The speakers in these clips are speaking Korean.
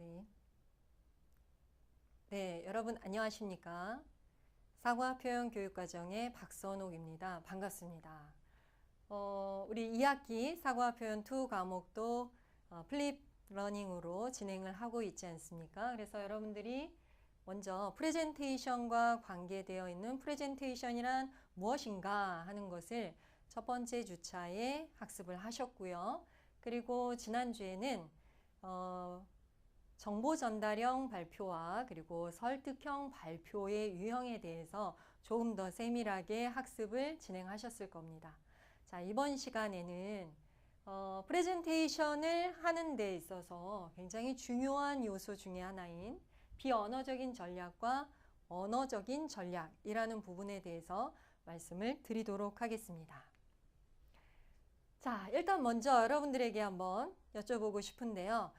우리. 네, 여러분 안녕하십니까? 사과 표현 교육과정의 박선옥입니다. 반갑습니다. 우리 2학기 사과 표현 2 과목도 플립 러닝으로 진행을 하고 있지 않습니까? 그래서 여러분들이 먼저 프레젠테이션과 관계되어 있는 프레젠테이션이란 무엇인가 하는 것을 첫 번째 주차에 학습을 하셨고요. 그리고 지난주에는 정보 전달형 발표와 그리고 설득형 발표의 유형에 대해서 조금 더 세밀하게 학습을 진행하셨을 겁니다. 자, 이번 시간에는 프레젠테이션을 하는 데 있어서 굉장히 중요한 요소 중에 하나인 비언어적인 전략과 언어적인 전략이라는 부분에 대해서 말씀을 드리도록 하겠습니다. 자, 일단 먼저 여러분들에게 한번 여쭤보고 싶은데요.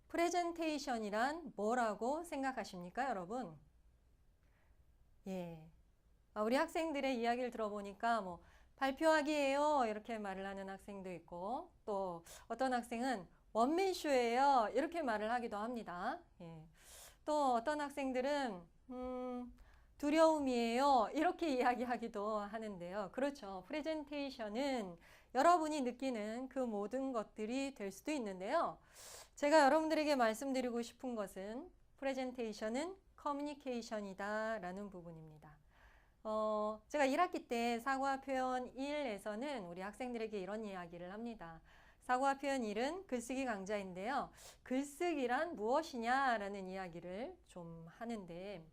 프레젠테이션이란 뭐라고 생각하십니까, 여러분? 예. 우리 학생들의 이야기를 들어보니까 뭐 발표하기예요 이렇게 말을 하는 학생도 있고, 또 어떤 학생은 원맨쇼예요 이렇게 말을 하기도 합니다. 예. 또 어떤 학생들은 두려움이에요 이렇게 이야기하기도 하는데요. 그렇죠. 프레젠테이션은 여러분이 느끼는 그 모든 것들이 될 수도 있는데요. 제가 여러분들에게 말씀드리고 싶은 것은 프레젠테이션은 커뮤니케이션이다 라는 부분입니다. 제가 1학기 때 사과 표현 1에서는 우리 학생들에게 이런 이야기를 합니다. 사과 표현 1은 글쓰기 강좌인데요. 글쓰기란 무엇이냐라는 이야기를 좀 하는데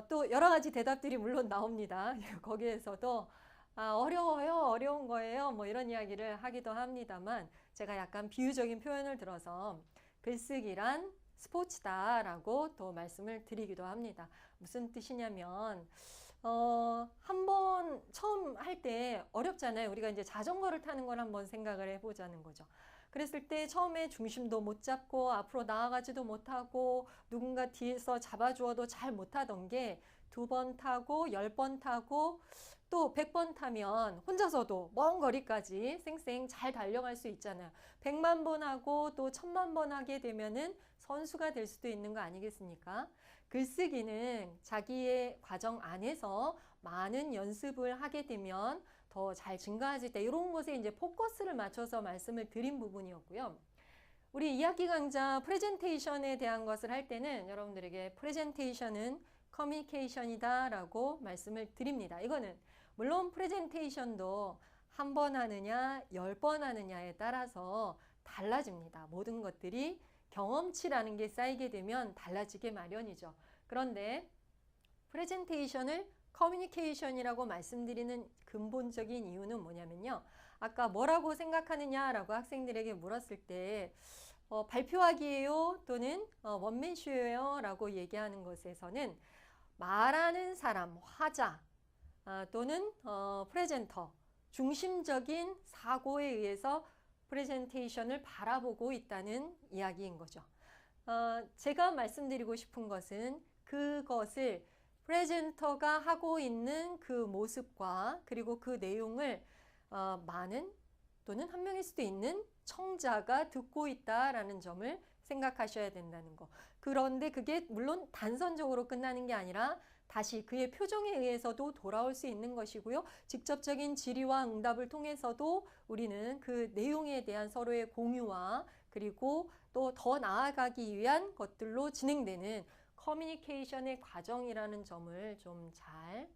또 여러 가지 대답들이 물론 나옵니다. 거기에서도 어려워요, 어려운 거예요, 뭐 이런 이야기를 하기도 합니다만 제가 약간 비유적인 표현을 들어서 글쓰기란 스포츠다라고 또 말씀을 드리기도 합니다. 무슨 뜻이냐면 한번 처음 할 때 어렵잖아요. 우리가 이제 자전거를 타는 걸 한번 생각을 해보자는 거죠. 그랬을 때 처음에 중심도 못 잡고 앞으로 나아가지도 못하고 누군가 뒤에서 잡아주어도 잘 못하던 게 2번 타고 10번 타고 또 100번 타면 혼자서도 먼 거리까지 쌩쌩 잘 달려갈 수 있잖아요. 100만 번 하고 또 1000만 번 하게 되면은 선수가 될 수도 있는 거 아니겠습니까? 글쓰기는 자기의 과정 안에서 많은 연습을 하게 되면 더 잘 증가할 때 이런 것에 이제 포커스를 맞춰서 말씀을 드린 부분이었고요. 우리 2학기 강좌 프레젠테이션에 대한 것을 할 때는 여러분들에게 프레젠테이션은 커뮤니케이션이다 라고 말씀을 드립니다. 이거는 물론 프레젠테이션도 한 번 하느냐 10번 하느냐에 따라서 달라집니다. 모든 것들이 경험치라는 게 쌓이게 되면 달라지게 마련이죠. 그런데 프레젠테이션을 커뮤니케이션이라고 말씀드리는 근본적인 이유는 뭐냐면요. 아까 뭐라고 생각하느냐라고 학생들에게 물었을 때 발표하기예요 또는 원맨쇼예요 라고 얘기하는 것에서는 말하는 사람, 화자 또는 프레젠터 중심적인 사고에 의해서 프레젠테이션을 바라보고 있다는 이야기인 거죠. 제가 말씀드리고 싶은 것은 그것을 프레젠터가 하고 있는 그 모습과 그리고 그 내용을 많은 또는 한 명일 수도 있는 청자가 듣고 있다라는 점을 생각하셔야 된다는 거. 그런데 그게 물론 단선적으로 끝나는 게 아니라 다시 그의 표정에 의해서도 돌아올 수 있는 것이고요. 직접적인 질의와 응답을 통해서도 우리는 그 내용에 대한 서로의 공유와 그리고 또 더 나아가기 위한 것들로 진행되는 커뮤니케이션의 과정이라는 점을 좀 잘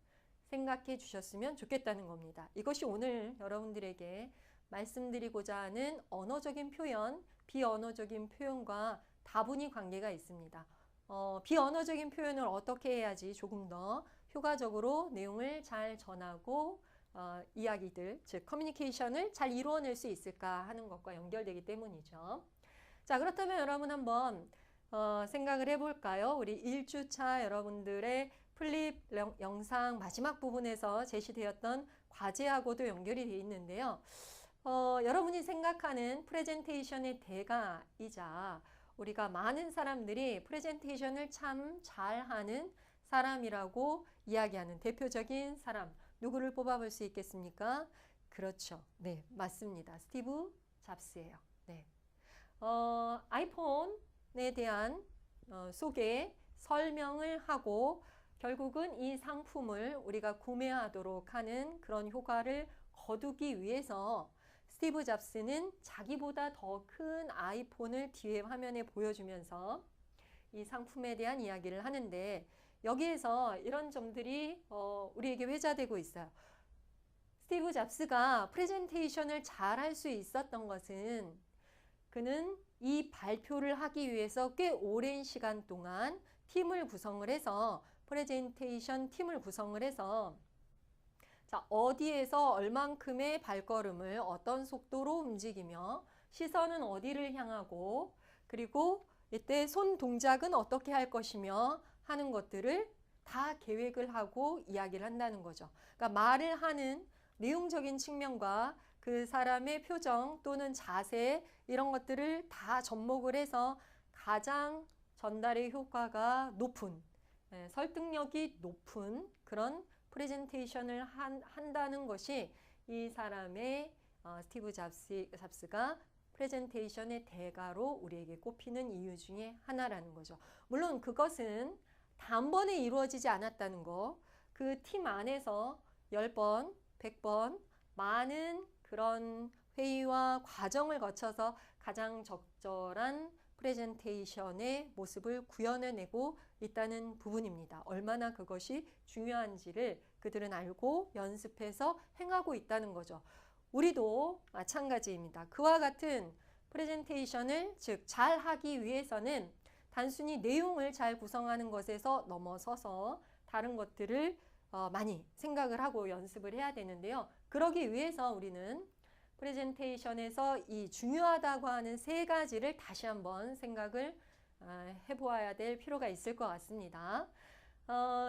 생각해 주셨으면 좋겠다는 겁니다. 이것이 오늘 여러분들에게 말씀드리고자 하는 언어적인 표현, 비언어적인 표현과 다분히 관계가 있습니다. 비언어적인 표현을 어떻게 해야지 조금 더 효과적으로 내용을 잘 전하고 이야기들, 즉 커뮤니케이션을 잘 이루어낼 수 있을까 하는 것과 연결되기 때문이죠. 자, 그렇다면 여러분 한번 생각을 해볼까요? 우리 1주차 여러분들의 플립 영상 마지막 부분에서 제시되었던 과제하고도 연결이 되어 있는데요. 여러분이 생각하는 프레젠테이션의 대가이자 우리가 많은 사람들이 프레젠테이션을 참 잘하는 사람이라고 이야기하는 대표적인 사람 누구를 뽑아볼 수 있겠습니까? 그렇죠. 네, 맞습니다. 스티브 잡스예요. 네. 아이폰 대한 소개, 설명을 하고 결국은 이 상품을 우리가 구매하도록 하는 그런 효과를 거두기 위해서 스티브 잡스는 자기보다 더 큰 아이폰을 뒤에 화면에 보여주면서 이 상품에 대한 이야기를 하는데 여기에서 이런 점들이 우리에게 회자되고 있어요. 스티브 잡스가 프레젠테이션을 잘 할 수 있었던 것은 그는 이 발표를 하기 위해서 꽤 오랜 시간 동안 팀을 구성을 해서 프레젠테이션 팀을 구성을 해서 자, 어디에서 얼만큼의 발걸음을 어떤 속도로 움직이며 시선은 어디를 향하고 그리고 이때 손 동작은 어떻게 할 것이며 하는 것들을 다 계획을 하고 이야기를 한다는 거죠. 그러니까 말을 하는 내용적인 측면과 그 사람의 표정 또는 자세 이런 것들을 다 접목을 해서 가장 전달의 효과가 높은 설득력이 높은 그런 프레젠테이션을 한다는 것이 이 사람의 스티브 잡스가 프레젠테이션의 대가로 우리에게 꼽히는 이유 중에 하나라는 거죠. 물론 그것은 단번에 이루어지지 않았다는 거, 그 팀 안에서 10번, 100번 많은 그런 회의와 과정을 거쳐서 가장 적절한 프레젠테이션의 모습을 구현해내고 있다는 부분입니다. 얼마나 그것이 중요한지를 그들은 알고 연습해서 행하고 있다는 거죠. 우리도 마찬가지입니다. 그와 같은 프레젠테이션을 즉 잘하기 위해서는 단순히 내용을 잘 구성하는 것에서 넘어서서 다른 것들을 많이 생각을 하고 연습을 해야 되는데요. 그러기 위해서 우리는 프레젠테이션에서 이 중요하다고 하는 세 가지를 다시 한번 생각을 해보아야 될 필요가 있을 것 같습니다.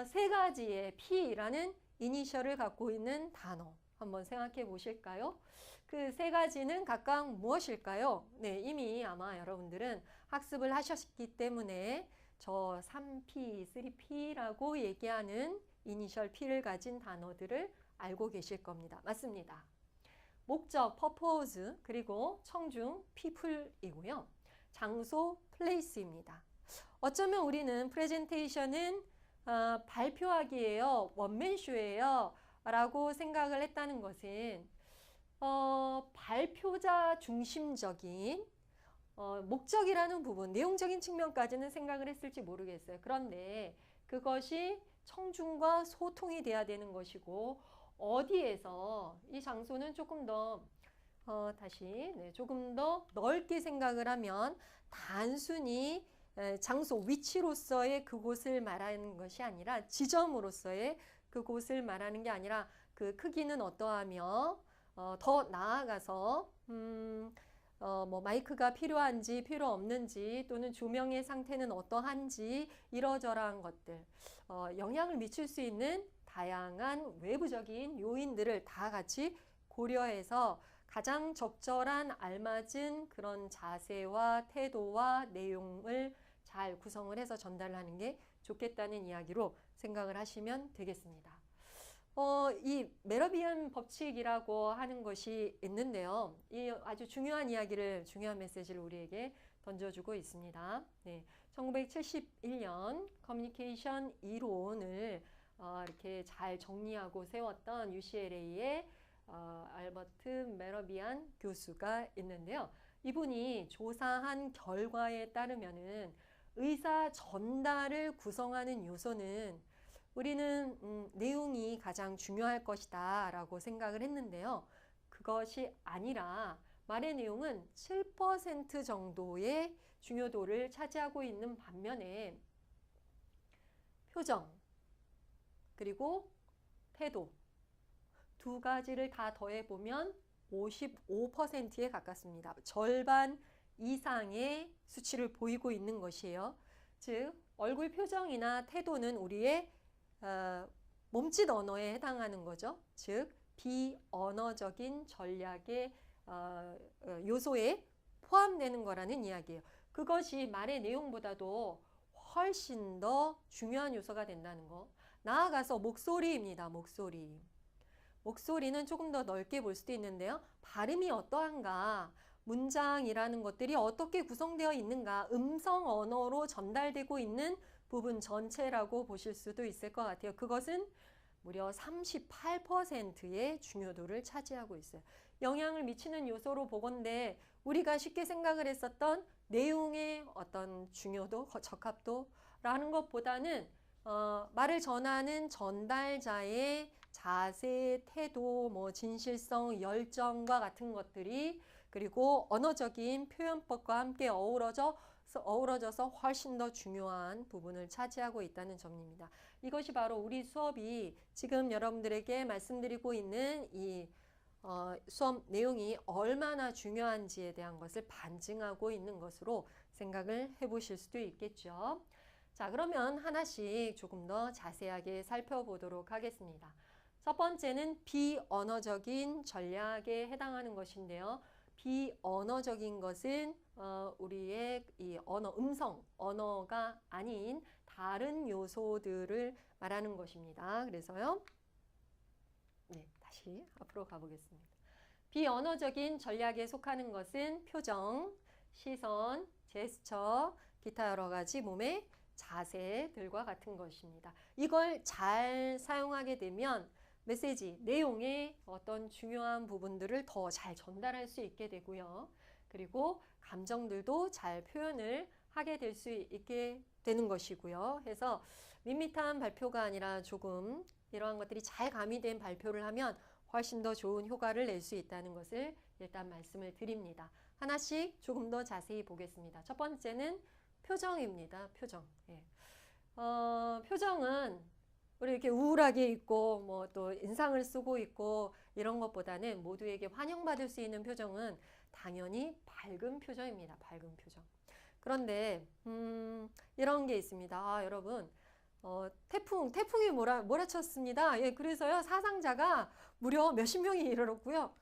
세 가지의 P라는 이니셜을 갖고 있는 단어 한번 생각해 보실까요? 그 세 가지는 각각 무엇일까요? 네, 이미 아마 여러분들은 학습을 하셨기 때문에 저 3P, 3P라고 얘기하는 이니셜 P를 가진 단어들을 알고 계실 겁니다. 맞습니다. 목적, purpose, 그리고 청중, people이고요. 장소, place입니다. 어쩌면 우리는 프레젠테이션은 발표하기예요, 원맨쇼예요 라고 생각을 했다는 것은 발표자 중심적인 목적이라는 부분, 내용적인 측면까지는 생각을 했을지 모르겠어요. 그런데 그것이 청중과 소통이 돼야 되는 것이고 어디에서 이 장소는 조금 더 조금 더 넓게 생각을 하면 단순히 장소 위치로서의 그곳을 말하는 것이 아니라 지점으로서의 그곳을 말하는 게 아니라 그 크기는 어떠하며 더 나아가서 뭐 마이크가 필요한지 필요 없는지 또는 조명의 상태는 어떠한지 이러저러한 것들 영향을 미칠 수 있는 다양한 외부적인 요인들을 다 같이 고려해서 가장 적절한 알맞은 그런 자세와 태도와 내용을 잘 구성을 해서 전달하는 게 좋겠다는 이야기로 생각을 하시면 되겠습니다. 이 메러비안 법칙이라고 하는 것이 있는데요. 이 아주 중요한 이야기를, 중요한 메시지를 우리에게 던져주고 있습니다. 네, 1971년 커뮤니케이션 이론을 이렇게 잘 정리하고 세웠던 UCLA의 알버트 메러비안 교수가 있는데요. 이분이 조사한 결과에 따르면은 의사 전달을 구성하는 요소는 우리는 내용이 가장 중요할 것이다 라고 생각을 했는데요. 그것이 아니라 말의 내용은 7% 정도의 중요도를 차지하고 있는 반면에 표정 그리고 태도 두 가지를 다 더해보면 55%에 가깝습니다. 절반 이상의 수치를 보이고 있는 것이에요. 즉 얼굴 표정이나 태도는 우리의 몸짓 언어에 해당하는 거죠. 즉 비언어적인 전략의 요소에 포함되는 거라는 이야기예요. 그것이 말의 내용보다도 훨씬 더 중요한 요소가 된다는 거. 나아가서 목소리입니다. 목소리. 목소리는 조금 더 넓게 볼 수도 있는데요. 발음이 어떠한가, 문장이라는 것들이 어떻게 구성되어 있는가, 음성 언어로 전달되고 있는 부분 전체라고 보실 수도 있을 것 같아요. 그것은 무려 38%의 중요도를 차지하고 있어요. 영향을 미치는 요소로 보건대 우리가 쉽게 생각을 했었던 내용의 어떤 중요도, 적합도라는 것보다는 말을 전하는 전달자의 자세, 태도, 뭐 진실성, 열정과 같은 것들이 그리고 언어적인 표현법과 함께 어우러져서 훨씬 더 중요한 부분을 차지하고 있다는 점입니다. 이것이 바로 우리 수업이 지금 여러분들에게 말씀드리고 있는 이 수업 내용이 얼마나 중요한지에 대한 것을 반증하고 있는 것으로 생각을 해보실 수도 있겠죠. 자, 그러면 하나씩 조금 더 자세하게 살펴보도록 하겠습니다. 첫 번째는 비언어적인 전략에 해당하는 것인데요. 비언어적인 것은 우리의 이 음성, 언어가 아닌 다른 요소들을 말하는 것입니다. 그래서요. 네, 다시 앞으로 가보겠습니다. 비언어적인 전략에 속하는 것은 표정, 시선, 제스처, 기타 여러 가지 몸의 자세들과 같은 것입니다. 이걸 잘 사용하게 되면 메시지, 내용의 어떤 중요한 부분들을 더 잘 전달할 수 있게 되고요. 그리고 감정들도 잘 표현을 하게 될 수 있게 되는 것이고요. 해서 밋밋한 발표가 아니라 조금 이러한 것들이 잘 가미된 발표를 하면 훨씬 더 좋은 효과를 낼 수 있다는 것을 일단 말씀을 드립니다. 하나씩 조금 더 자세히 보겠습니다. 첫 번째는 표정입니다. 표정. 예. 표정은 우리 이렇게 우울하게 있고 뭐 또 인상을 쓰고 있고 이런 것보다는 모두에게 환영받을 수 있는 표정은 당연히 밝은 표정입니다. 밝은 표정. 그런데 이런 게 있습니다. 여러분 태풍이 몰아쳤습니다. 예, 그래서요 사상자가 무려 몇십 명이 이르렀고요.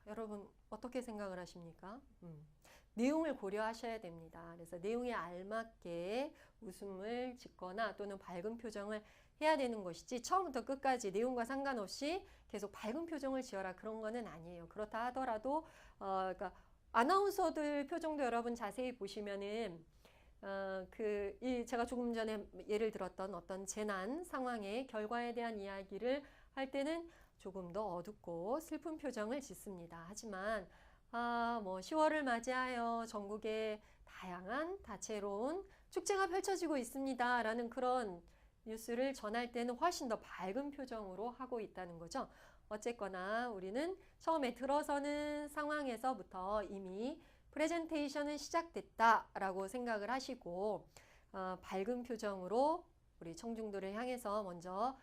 여러분 어떻게 생각을 하십니까? 내용을 고려하셔야 됩니다. 그래서 내용에 알맞게 웃음을 짓거나 또는 밝은 표정을 해야 되는 것이지 처음부터 끝까지 내용과 상관없이 계속 밝은 표정을 지어라 그런 거는 아니에요. 그렇다 하더라도 그러니까 아나운서들 표정도 여러분 자세히 보시면은 제가 조금 전에 예를 들었던 어떤 재난 상황의 결과에 대한 이야기를 할 때는 조금 더 어둡고 슬픈 표정을 짓습니다. 하지만 뭐 10월을 맞이하여 전국에 다양한 다채로운 축제가 펼쳐지고 있습니다. 라는 그런 뉴스를 전할 때는 훨씬 더 밝은 표정으로 하고 있다는 거죠. 어쨌거나 우리는 처음에 들어서는 상황에서부터 이미 프레젠테이션은 시작됐다라고 생각을 하시고 밝은 표정으로 우리 청중들을 향해서 먼저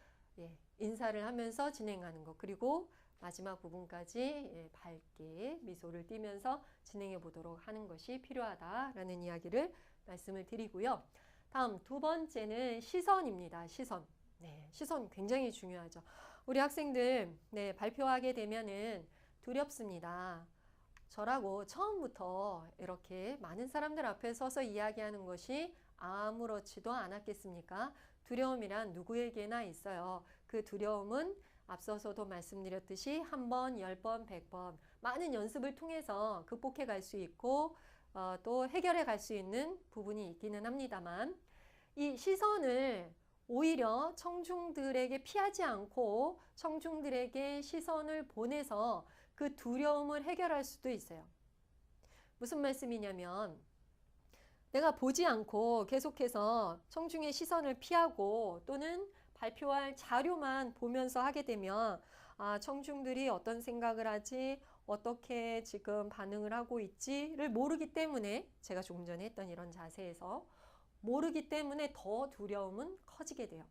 인사를 하면서 진행하는 것 그리고 마지막 부분까지 밝게 미소를 띠면서 진행해 보도록 하는 것이 필요하다라는 이야기를 말씀을 드리고요. 다음 두 번째는 시선입니다. 시선. 네, 시선 굉장히 중요하죠. 우리 학생들 발표하게 되면은 두렵습니다. 저라고 처음부터 이렇게 많은 사람들 앞에 서서 이야기하는 것이 아무렇지도 않았겠습니까? 두려움이란 누구에게나 있어요. 그 두려움은 앞서서도 말씀드렸듯이 한 번, 10번, 100번 많은 연습을 통해서 극복해 갈 수 있고 또 해결해 갈 수 있는 부분이 있기는 합니다만 이 시선을 오히려 청중들에게 피하지 않고 청중들에게 시선을 보내서 그 두려움을 해결할 수도 있어요. 무슨 말씀이냐면 내가 보지 않고 계속해서 청중의 시선을 피하고 또는 발표할 자료만 보면서 하게 되면 청중들이 어떤 생각을 하지 어떻게 지금 반응을 하고 있지를 모르기 때문에 제가 조금 전에 했던 이런 자세에서 모르기 때문에 더 두려움은 커지게 돼요.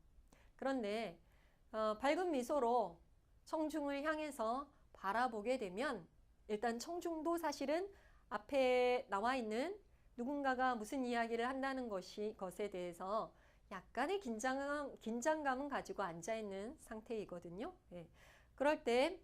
그런데 밝은 미소로 청중을 향해서 바라보게 되면 일단 청중도 사실은 앞에 나와 있는 누군가가 무슨 이야기를 한다는 것에 대해서 약간의 긴장감은 가지고 앉아있는 상태이거든요. 예. 그럴 때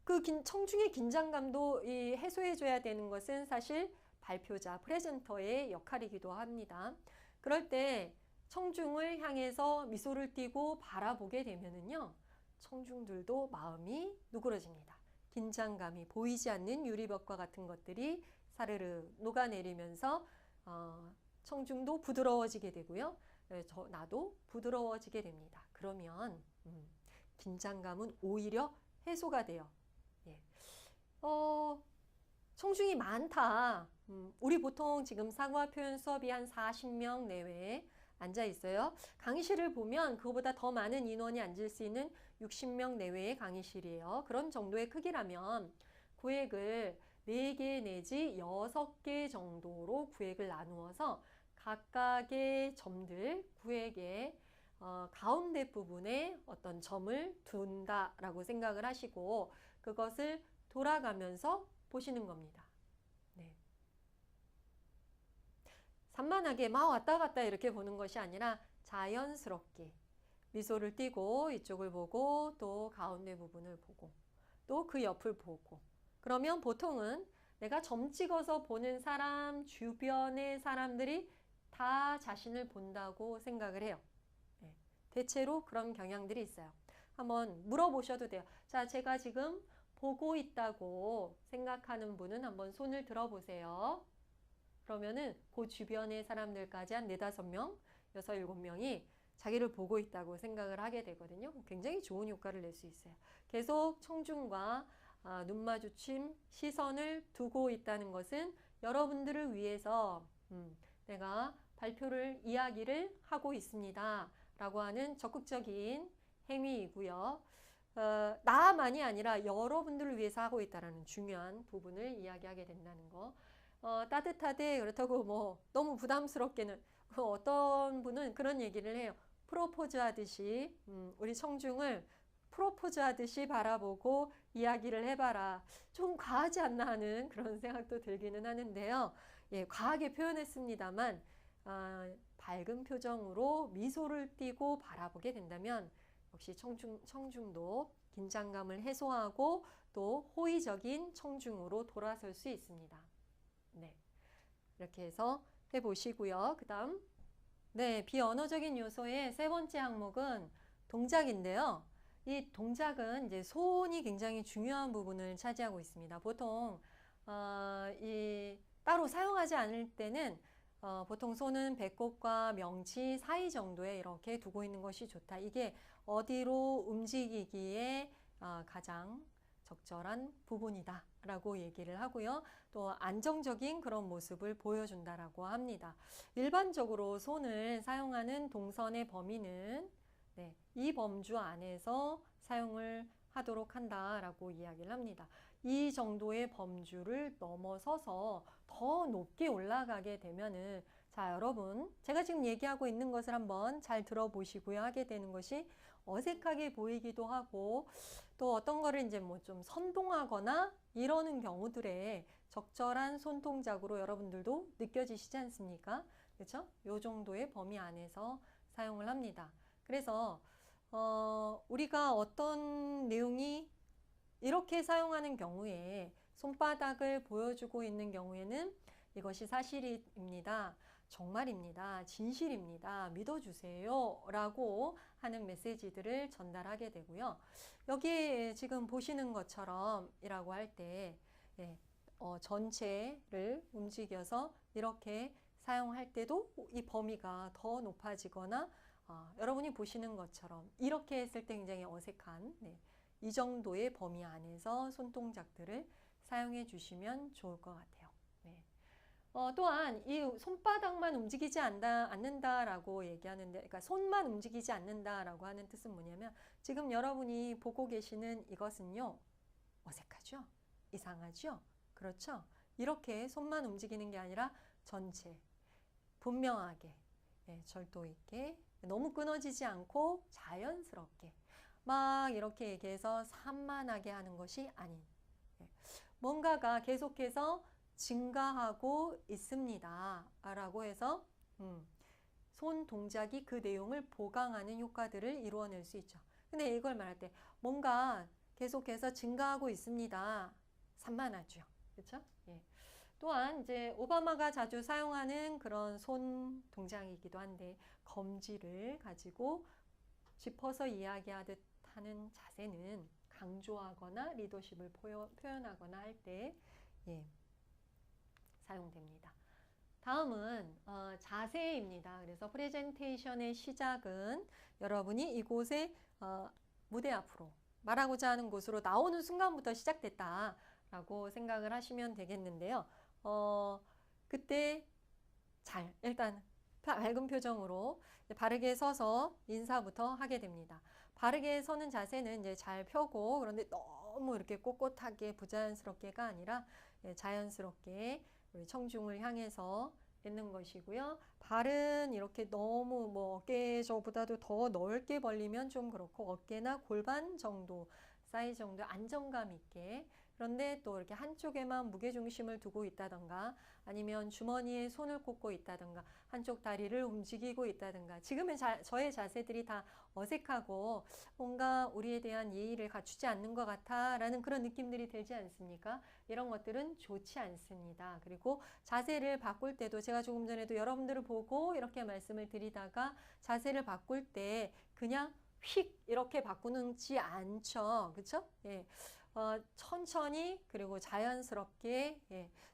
그 청중의 긴장감도 해소해줘야 되는 것은 사실 발표자, 프레젠터의 역할이기도 합니다. 그럴 때 청중을 향해서 미소를 띠고 바라보게 되면은요, 청중들도 마음이 누그러집니다. 긴장감이 보이지 않는 유리벽과 같은 것들이 사르르 녹아내리면서 청중도 부드러워지게 되고요. 나도 부드러워지게 됩니다. 그러면 긴장감은 오히려 해소가 돼요. 예. 청중이 많다. 우리 보통 지금 사고와 표현 수업이 한 40명 내외에 앉아 있어요. 강의실을 보면 그거보다 더 많은 인원이 앉을 수 있는 60명 내외의 강의실이에요. 그런 정도의 크기라면 구획을 4개 내지 6개 정도로 구획을 나누어서 각각의 점들, 구획의 가운데 부분에 어떤 점을 둔다라고 생각을 하시고 그것을 돌아가면서 보시는 겁니다. 네. 산만하게 막 왔다 갔다 이렇게 보는 것이 아니라 자연스럽게 미소를 띠고 이쪽을 보고 또 가운데 부분을 보고 또 그 옆을 보고 그러면 보통은 내가 점 찍어서 보는 사람 주변의 사람들이 다 자신을 본다고 생각을 해요. 네. 대체로 그런 경향들이 있어요. 한번 물어보셔도 돼요. 자, 제가 지금 보고 있다고 생각하는 분은 한번 손을 들어보세요. 그러면은 그 주변의 사람들까지 한 4, 5명, 6, 7명이 자기를 보고 있다고 생각을 하게 되거든요. 굉장히 좋은 효과를 낼 수 있어요. 계속 청중과 눈 마주침, 시선을 두고 있다는 것은 여러분들을 위해서 내가 발표를, 이야기를 하고 있습니다. 라고 하는 적극적인 행위이고요. 나만이 아니라 여러분들을 위해서 하고 있다는 중요한 부분을 이야기하게 된다는 거. 따뜻하되 그렇다고 뭐 너무 부담스럽게는 어떤 분은 그런 얘기를 해요. 프로포즈 하듯이 우리 청중을 프로포즈 하듯이 바라보고 이야기를 해봐라. 좀 과하지 않나 하는 그런 생각도 들기는 하는데요. 예, 과하게 표현했습니다만 밝은 표정으로 미소를 띠고 바라보게 된다면 역시 청중도 긴장감을 해소하고 또 호의적인 청중으로 돌아설 수 있습니다. 네, 이렇게 해서 해보시고요. 그 다음 비언어적인 요소의 3번째 항목은 동작인데요. 이 동작은 이제 손이 굉장히 중요한 부분을 차지하고 있습니다. 보통 따로 사용하지 않을 때는 보통 손은 배꼽과 명치 사이 정도에 이렇게 두고 있는 것이 좋다. 이게 어디로 움직이기에 가장 적절한 부분이다 라고 얘기를 하고요. 또 안정적인 그런 모습을 보여준다라고 합니다. 일반적으로 손을 사용하는 동선의 범위는 이 범주 안에서 사용을 하도록 한다라고 이야기를 합니다. 이 정도의 범주를 넘어서서 더 높게 올라가게 되면은 자, 여러분, 제가 지금 얘기하고 있는 것을 한번 잘 들어보시고요. 하게 되는 것이 어색하게 보이기도 하고 또 어떤 거를 이제 뭐 좀 선동하거나 이러는 경우들에 적절한 손동작으로 여러분들도 느껴지시지 않습니까? 그렇죠? 요 정도의 범위 안에서 사용을 합니다. 그래서 우리가 어떤 내용이 이렇게 사용하는 경우에 손바닥을 보여주고 있는 경우에는 이것이 사실입니다. 정말입니다. 진실입니다. 믿어주세요. 라고 하는 메시지들을 전달하게 되고요. 여기에 지금 보시는 것처럼 이라고 할 때 전체를 움직여서 이렇게 사용할 때도 이 범위가 더 높아지거나 여러분이 보시는 것처럼 이렇게 했을 때 굉장히 어색한 이 정도의 범위 안에서 손동작들을 사용해 주시면 좋을 것 같아요. 또한 이 손바닥만 움직이지 않는다라고 얘기하는데, 그러니까 손만 움직이지 않는다라고 하는 뜻은 뭐냐면 지금 여러분이 보고 계시는 이것은요, 어색하죠? 이상하죠? 그렇죠? 이렇게 손만 움직이는 게 아니라 전체, 분명하게, 절도 있게, 너무 끊어지지 않고 자연스럽게 막 이렇게 얘기해서 산만하게 하는 것이 아닌 뭔가가 계속해서 증가하고 있습니다 라고 해서 손 동작이 그 내용을 보강하는 효과들을 이루어낼 수 있죠. 근데 이걸 말할 때 뭔가 계속해서 증가하고 있습니다. 산만하죠. 그렇죠? 또한 이제 오바마가 자주 사용하는 그런 손 동작이기도 한데 검지를 가지고 짚어서 이야기하듯 하는 자세는 강조하거나 리더십을 표현하거나 할 때 사용됩니다. 다음은 자세입니다. 그래서 프레젠테이션의 시작은 여러분이 이곳에 무대 앞으로 말하고자 하는 곳으로 나오는 순간부터 시작됐다라고 생각을 하시면 되겠는데요. 그때 일단 밝은 표정으로 바르게 서서 인사부터 하게 됩니다. 바르게 서는 자세는 이제 잘 펴고, 그런데 너무 이렇게 꼿꼿하게 부자연스럽게가 아니라 자연스럽게 우리 청중을 향해서 있는 것이고요. 발은 이렇게 너무 어깨 저보다도 더 넓게 벌리면 좀 그렇고, 어깨나 골반 정도 사이즈 정도 안정감 있게, 그런데 또 이렇게 한쪽에만 무게중심을 두고 있다던가, 아니면 주머니에 손을 꽂고 있다던가, 한쪽 다리를 움직이고 있다던가, 지금은 저의 자세들이 다 어색하고 뭔가 우리에 대한 예의를 갖추지 않는 것 같아 라는 그런 느낌들이 들지 않습니까? 이런 것들은 좋지 않습니다. 그리고 자세를 바꿀 때도 제가 조금 전에도 여러분들을 보고 이렇게 말씀을 드리다가, 자세를 바꿀 때 그냥 휙 이렇게 바꾸지 않죠. 그렇죠? 천천히 그리고 자연스럽게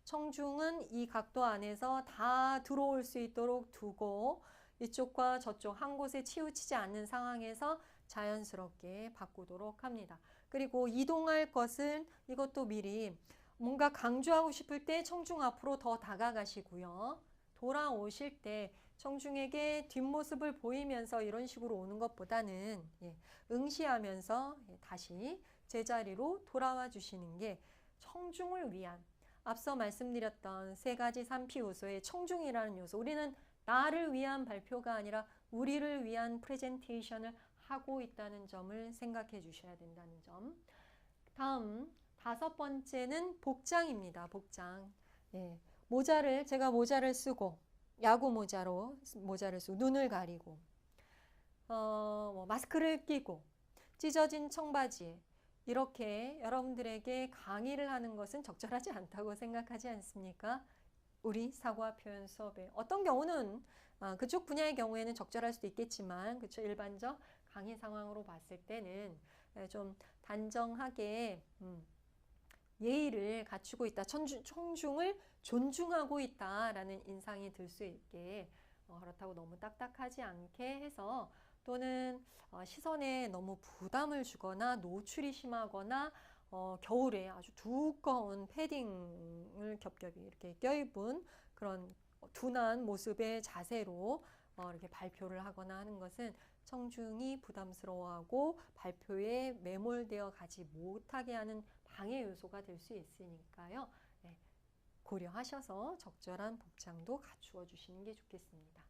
청중은 이 각도 안에서 다 들어올 수 있도록 두고, 이쪽과 저쪽 한 곳에 치우치지 않는 상황에서 자연스럽게 바꾸도록 합니다. 그리고 이동할 것은 이것도 미리 뭔가 강조하고 싶을 때 청중 앞으로 더 다가가시고요. 돌아오실 때 청중에게 뒷모습을 보이면서 이런 식으로 오는 것보다는 응시하면서 다시 제자리로 돌아와 주시는 게 청중을 위한, 앞서 말씀드렸던 세 가지 삼피요소의 청중이라는 요소, 우리는 나를 위한 발표가 아니라 우리를 위한 프레젠테이션을 하고 있다는 점을 생각해 주셔야 된다는 점. 다음 5번째는 복장입니다. 복장. 제가 모자를 쓰고, 야구 모자를 쓰고 눈을 가리고 마스크를 끼고 찢어진 청바지에 이렇게 여러분들에게 강의를 하는 것은 적절하지 않다고 생각하지 않습니까? 우리 사과 표현 수업에 어떤 경우는 그쪽 분야의 경우에는 적절할 수도 있겠지만, 그쵸, 일반적 강의 상황으로 봤을 때는 좀 단정하게 예의를 갖추고 있다, 청중을 존중하고 있다라는 인상이 들 수 있게, 그렇다고 너무 딱딱하지 않게 해서, 또는 시선에 너무 부담을 주거나 노출이 심하거나 겨울에 아주 두꺼운 패딩을 겹겹이 이렇게 껴입은 그런 둔한 모습의 자세로 이렇게 발표를 하거나 하는 것은 청중이 부담스러워하고 발표에 매몰되어 가지 못하게 하는 방해 요소가 될 수 있으니까요. 고려하셔서 적절한 복장도 갖추어 주시는 게 좋겠습니다.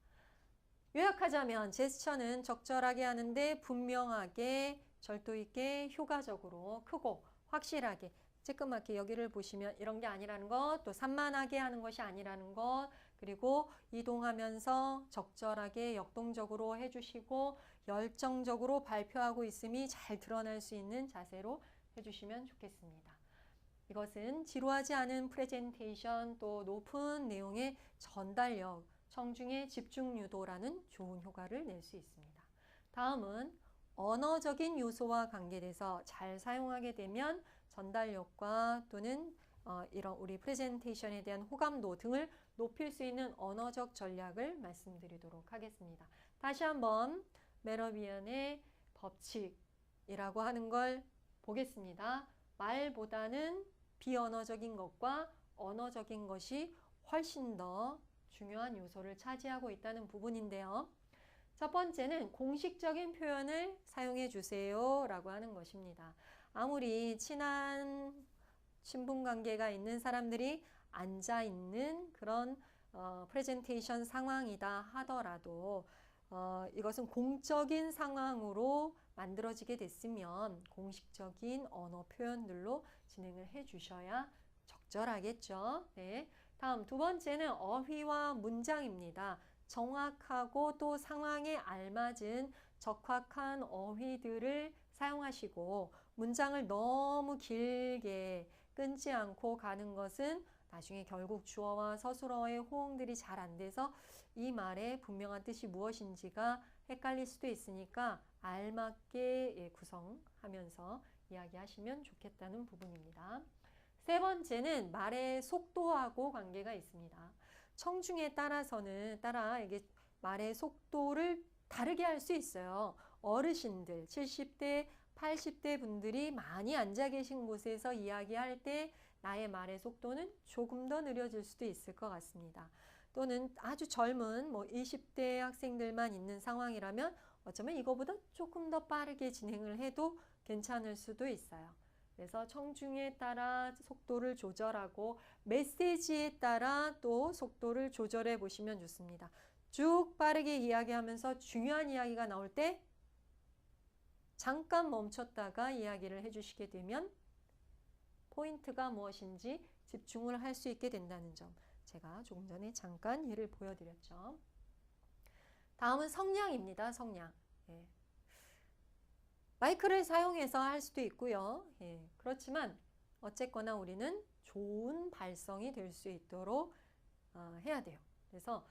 요약하자면 제스처는 적절하게 하는데 분명하게, 절도 있게, 효과적으로, 크고 확실하게, 쬐끄맣게 여기를 보시면 이런 게 아니라는 것, 또 산만하게 하는 것이 아니라는 것, 그리고 이동하면서 적절하게 역동적으로 해주시고 열정적으로 발표하고 있음이 잘 드러날 수 있는 자세로 해주시면 좋겠습니다. 이것은 지루하지 않은 프레젠테이션, 또 높은 내용의 전달력, 청중의 집중 유도라는 좋은 효과를 낼 수 있습니다. 다음은 언어적인 요소와 관계돼서 잘 사용하게 되면 전달력과 또는 이런 우리 프레젠테이션에 대한 호감도 등을 높일 수 있는 언어적 전략을 말씀드리도록 하겠습니다. 다시 한번 메러비언의 법칙이라고 하는 걸 보겠습니다. 말보다는 비언어적인 것과 언어적인 것이 훨씬 더 중요한 요소를 차지하고 있다는 부분인데요. 첫 번째는 공식적인 표현을 사용해 주세요 라고 하는 것입니다. 아무리 친한 친분관계가 있는 사람들이 앉아있는 그런 프레젠테이션 상황이다 하더라도 이것은 공적인 상황으로 만들어지게 됐으면 공식적인 언어 표현들로 진행을 해 주셔야 적절하겠죠. 다음 두 번째는 어휘와 문장입니다. 정확하고 또 상황에 알맞은 적확한 어휘들을 사용하시고, 문장을 너무 길게 끊지 않고 가는 것은 나중에 결국 주어와 서술어의 호응들이 잘 안 돼서 이 말의 분명한 뜻이 무엇인지가 헷갈릴 수도 있으니까 알맞게 구성하면서 이야기하시면 좋겠다는 부분입니다. 세 번째는 말의 속도하고 관계가 있습니다. 청중에 따라서는 이게 말의 속도를 다르게 할 수 있어요. 어르신들, 70대, 80대 분들이 많이 앉아 계신 곳에서 이야기할 때 나의 말의 속도는 조금 더 느려질 수도 있을 것 같습니다. 또는 아주 젊은 20대 학생들만 있는 상황이라면 어쩌면 이거보다 조금 더 빠르게 진행을 해도 괜찮을 수도 있어요. 그래서 청중에 따라 속도를 조절하고 메시지에 따라 또 속도를 조절해 보시면 좋습니다. 쭉 빠르게 이야기하면서 중요한 이야기가 나올 때 잠깐 멈췄다가 이야기를 해주시게 되면 포인트가 무엇인지 집중을 할 수 있게 된다는 점, 제가 조금 전에 잠깐 예를 보여드렸죠. 다음은 성량입니다. 성량. 예. 마이크를 사용해서 할 수도 있고요. 예. 그렇지만 어쨌거나 우리는 좋은 발성이 될 수 있도록 해야 돼요. 그래서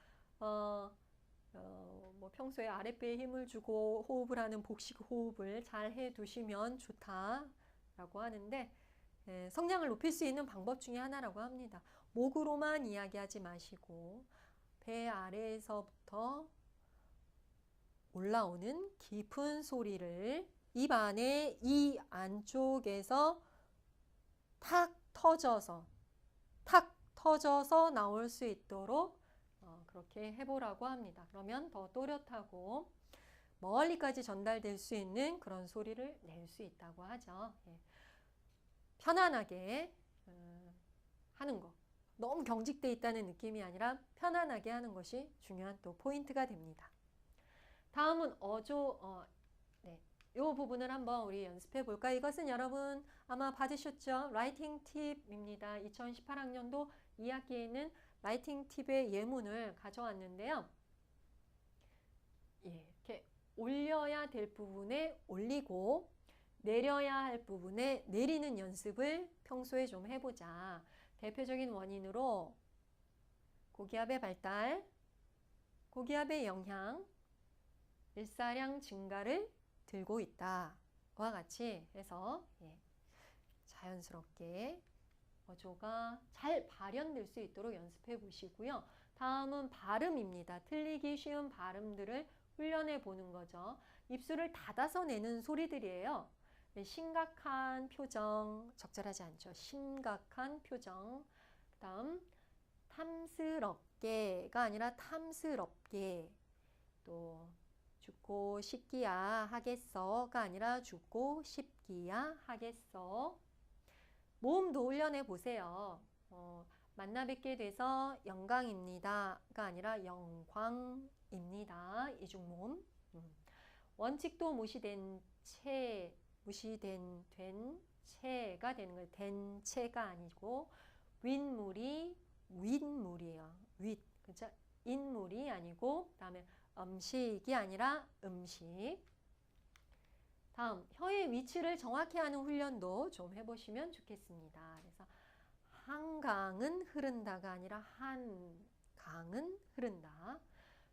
평소에 아랫배에 힘을 주고 호흡을 하는 복식 호흡을 잘 해두시면 좋다라고 하는데, 성량을 높일 수 있는 방법 중에 하나라고 합니다. 목으로만 이야기하지 마시고 배 아래에서부터 올라오는 깊은 소리를 입 안에 이 안쪽에서 탁 터져서 나올 수 있도록 그렇게 해보라고 합니다. 그러면 더 또렷하고 멀리까지 전달될 수 있는 그런 소리를 낼 수 있다고 하죠. 예. 편안하게 하는 거. 너무 경직돼 있다는 느낌이 아니라 편안하게 하는 것이 중요한 또 포인트가 됩니다. 다음은 네. 이 부분을 한번 우리 연습해 볼까요? 이것은 여러분 아마 받으셨죠? 라이팅 팁입니다. 2018학년도 2학기에는 라이팅 팁의 예문을 가져왔는데요. 예, 이렇게 올려야 될 부분에 올리고 내려야 할 부분에 내리는 연습을 평소에 좀 해보자. 대표적인 원인으로 고기압의 발달, 고기압의 영향, 일사량 증가를 들고 있다. 와 같이 해서 자연스럽게 어조가 잘 발현될 수 있도록 연습해 보시고요. 다음은 발음입니다. 틀리기 쉬운 발음들을 훈련해 보는 거죠. 입술을 닫아서 내는 소리들이에요. 심각한 표정, 적절하지 않죠. 심각한 표정. 그 다음 탐스럽게가 아니라 탐스럽게. 또 죽고 싶기야 하겠어가 아니라 죽고 싶기야 하겠어. 모음도 훈련해 보세요. 만나 뵙게 돼서 영광입니다가 아니라 영광입니다. 이중모음. 원칙도 무시된 채가 되는 거예요. 된 채가 아니고 윗물이 윗물이에요. 그죠? 인물이 아니고, 다음에 음식이 아니라 음식. 다음 혀의 위치를 정확히 하는 훈련도 좀 해보시면 좋겠습니다. 그래서 한강은 흐른다가 아니라 한강은 흐른다.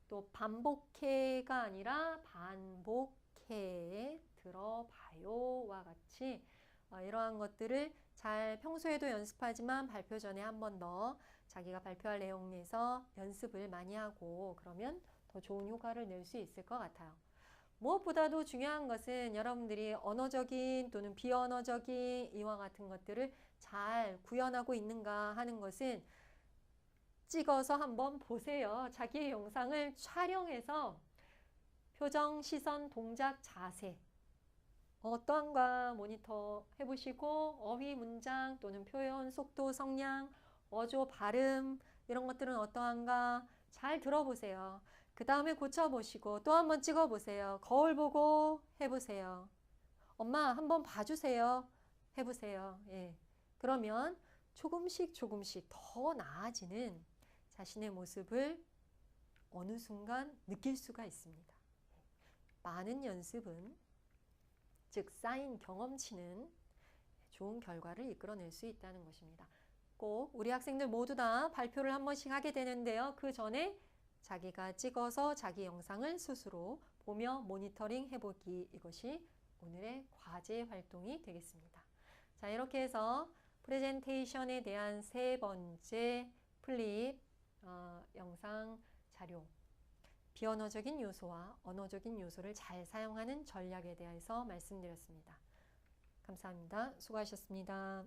또 반복해가 아니라 반복해 들어봐요와 같이 이러한 것들을 잘 평소에도 연습하지만 발표 전에 한 번 더 자기가 발표할 내용에서 연습을 많이 하고 그러면 더 좋은 효과를 낼 수 있을 것 같아요. 무엇보다도 중요한 것은 여러분들이 언어적인 또는 비언어적인 이와 같은 것들을 잘 구현하고 있는가 하는 것은 찍어서 한번 보세요. 자기의 영상을 촬영해서 표정, 시선, 동작, 자세 어떠한가 모니터 해보시고 어휘, 문장 또는 표현, 속도, 성량, 어조, 발음 이런 것들은 어떠한가 잘 들어보세요. 그 다음에 고쳐보시고 또 한번 찍어보세요. 거울 보고 해보세요. 엄마 한번 봐주세요. 해보세요. 예. 그러면 조금씩 더 나아지는 자신의 모습을 어느 순간 느낄 수가 있습니다. 많은 연습은 즉 쌓인 경험치는 좋은 결과를 이끌어낼 수 있다는 것입니다. 꼭 우리 학생들 모두 다 발표를 한 번씩 하게 되는데요. 그 전에 자기가 찍어서 자기 영상을 스스로 보며 모니터링 해보기, 이것이 오늘의 과제 활동이 되겠습니다. 자, 이렇게 해서 프레젠테이션에 대한 세 번째 플립 영상 자료, 비언어적인 요소와 언어적인 요소를 잘 사용하는 전략에 대해서 말씀드렸습니다. 감사합니다. 수고하셨습니다.